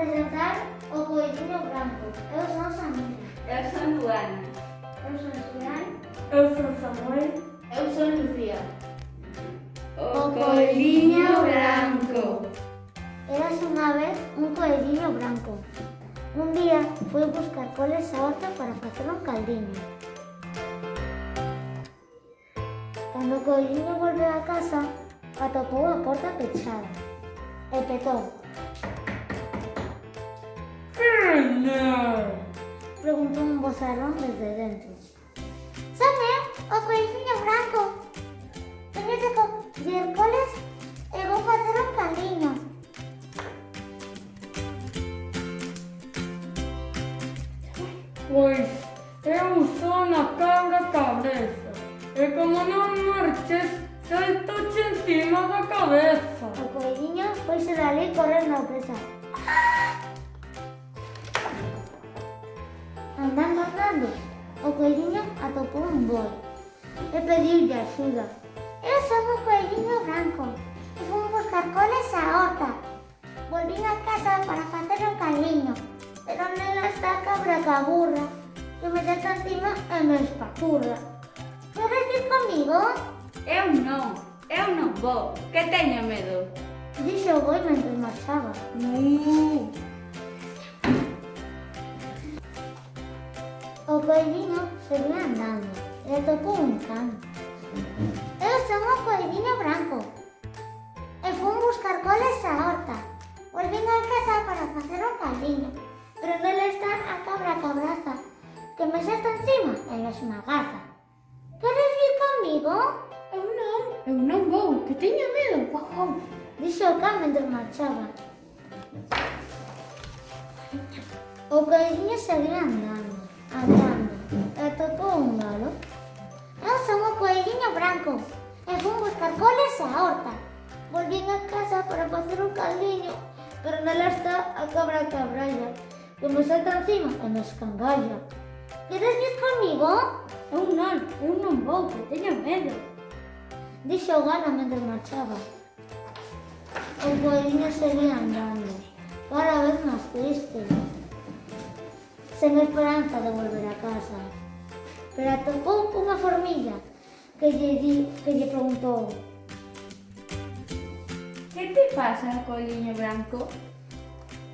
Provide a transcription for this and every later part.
presentar o coelliño branco. Eu son Samira. Eu son Luana. Eu son Xian. Eu sou Samuel. Eu sou Lucía. O coelliño branco. Érase unha vez un coelliño branco. Un día foi buscar coles a horta para facer un caldiño. Cando o coelliño volveu a casa, atopou a porta pechada e petou. Quen é? Preguntou un vozarrón desde dentro. Son eu, o coelliño branco. Teño que coller coles e vou facer un caldiño. Pois eu son a cabra cabreza. E como non marches, saltoche encima da cabeza. O coelliño foise dali correr na presa. Andando, o coelliño atopou un boi e pediulle axuda. Eu son o coelliño branco e fui buscar coles á horta. Volvín a casa para facer un caldiño, pero nela está a cabra caburra que me deta encima e me espapurra. Queres ir comigo? Eu non vou, que teño medo. Dixo o boi mentre marchaba. O coelliño seguía andando e atopou un can. Eu son o coelliño branco e fui buscar coles á horta. Volvín a casa para facer un caldiño, pero nela está a cabra cabraza que me salta encima e me esmagaza. Queres vir comigo? Eu non vou, que teño medo. Dixo o can mentre marchaba. O coelliño seguía andando e atopou un galo. Eu son o coelliño branco e fui buscar coles á horta. Volvín a casa para facer un caldiño, pero nela está a cabra cabralla que me salta encima e me escangalla. Queres vir comigo? Eu non vou, que teño medo. Dixo o galo mentre marchaba. O coelliño seguía andando, cada vez máis triste, sen esperanza de volver a casa. Pero atopou unha formilla que lle preguntou: Que te pasa, coelliño branco?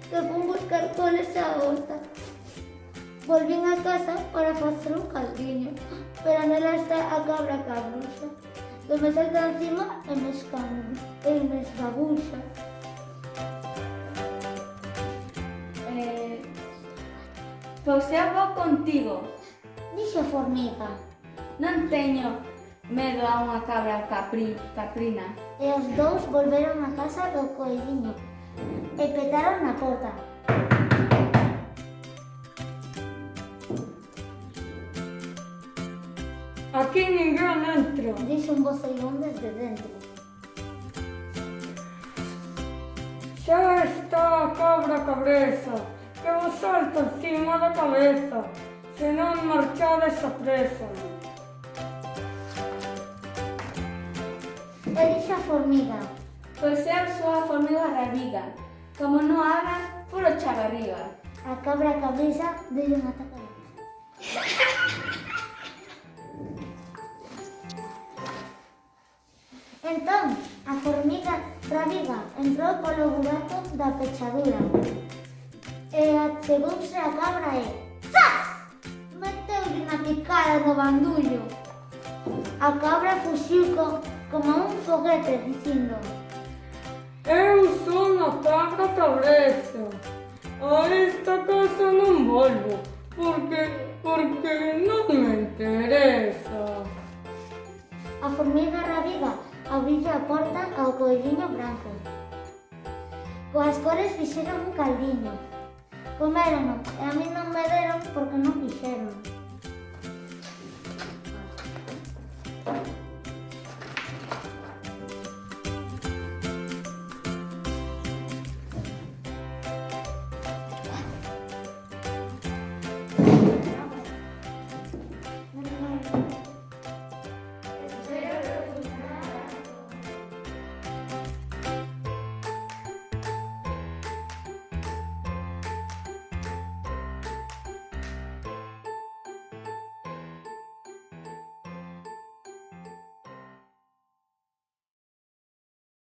que fun buscar coles á horta. Volvín a casa para facer un caldiño, pero nela está a cabra cabruxa que me salta encima e me esbabuxa. Pois eu vou contigo. Dixo a formiga, Non teño medo a unha cabra caprina. e os dous volveron a casa do coelliño e petaron na porta. Aquí ninguén entra. Dixo un voceirón desde dentro. Xa está a cabra cabreza, que vos salta encima da cabeza, se non marchades a presa. E dixo a formiga, Pois eu sou a formiga rabiga. Como non hagas, furo cha barriga. a cabra cabrisa delle unha tacada. Entón, a formiga rabiga entrou polo buraco da pechadura e achegouse a cabra e ¡zas! Meteulle na picada do bandullo. A cabra fuxiu como un foguete dicindo: Eu son a cabra cabreza. A esta casa non volvo, porque non me interesa. a formiga rabiga abriu a porta ao coelliño branco. Coas cores fixeron un caldiño. Comérono e a mí non me deron porque non quixeron.